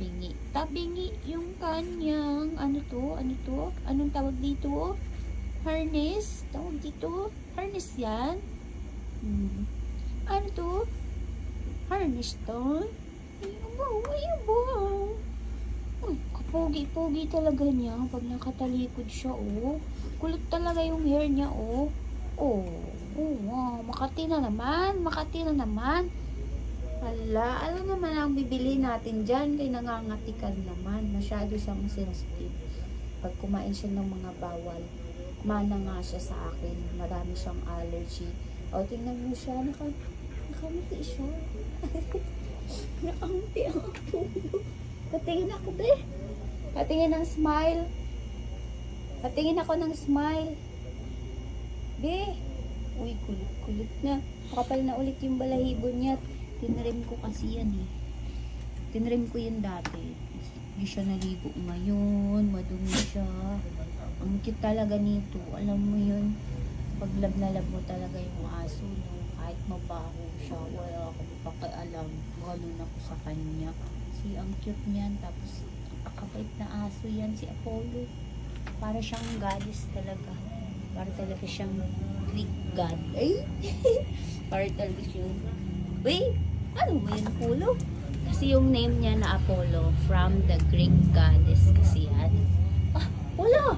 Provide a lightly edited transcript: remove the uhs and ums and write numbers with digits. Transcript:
Tabingi. Tabingi yung kanyang, ano to? Anong tawag dito? Harness? Tawag dito? Harness yan? Ano to? Harness to? Ayun ba? Uy, kapogi-pogi talaga niya pag nakatalikod siya, oh. Kulot talaga yung hair niya, oh. Oh, wow. Makati na naman. Hala, ano naman ang bibili natin dyan? Kaya nangangatikan naman. Masyado siyang sensitive. Pag kumain siya ng mga bawal, mana nga siya sa akin. Marami siyang allergy. O, tingnan mo siya. Nakamiti siya. Nakamiti ako. Patingin ako, be. Patingin ng smile. Patingin ako ng smile. Be. Uy, kulit na. Makapal na ulit yung balahibo niya. Tinrim ko kasi yan eh. Tinrim ko yun dati. Hindi siya naligo ngayon. Madumi siya. Ang cute talaga nito. Alam mo yun. Pag lab na lab mo talaga yung aso, no? Kahit mabaho siya, wala akong pakialam. Ganun ako sa kanya. Kasi ang cute niyan. Tapos, kakabait na aso yan. Si Apollo. Para siyang goddess talaga. Para talaga siyang Greek god. Ay! Para talaga siyang... Wait! Ano mo yun, Apollo? Kasi yung name niya na Apollo from the Greek goddess kasi yan. Ah! Wala!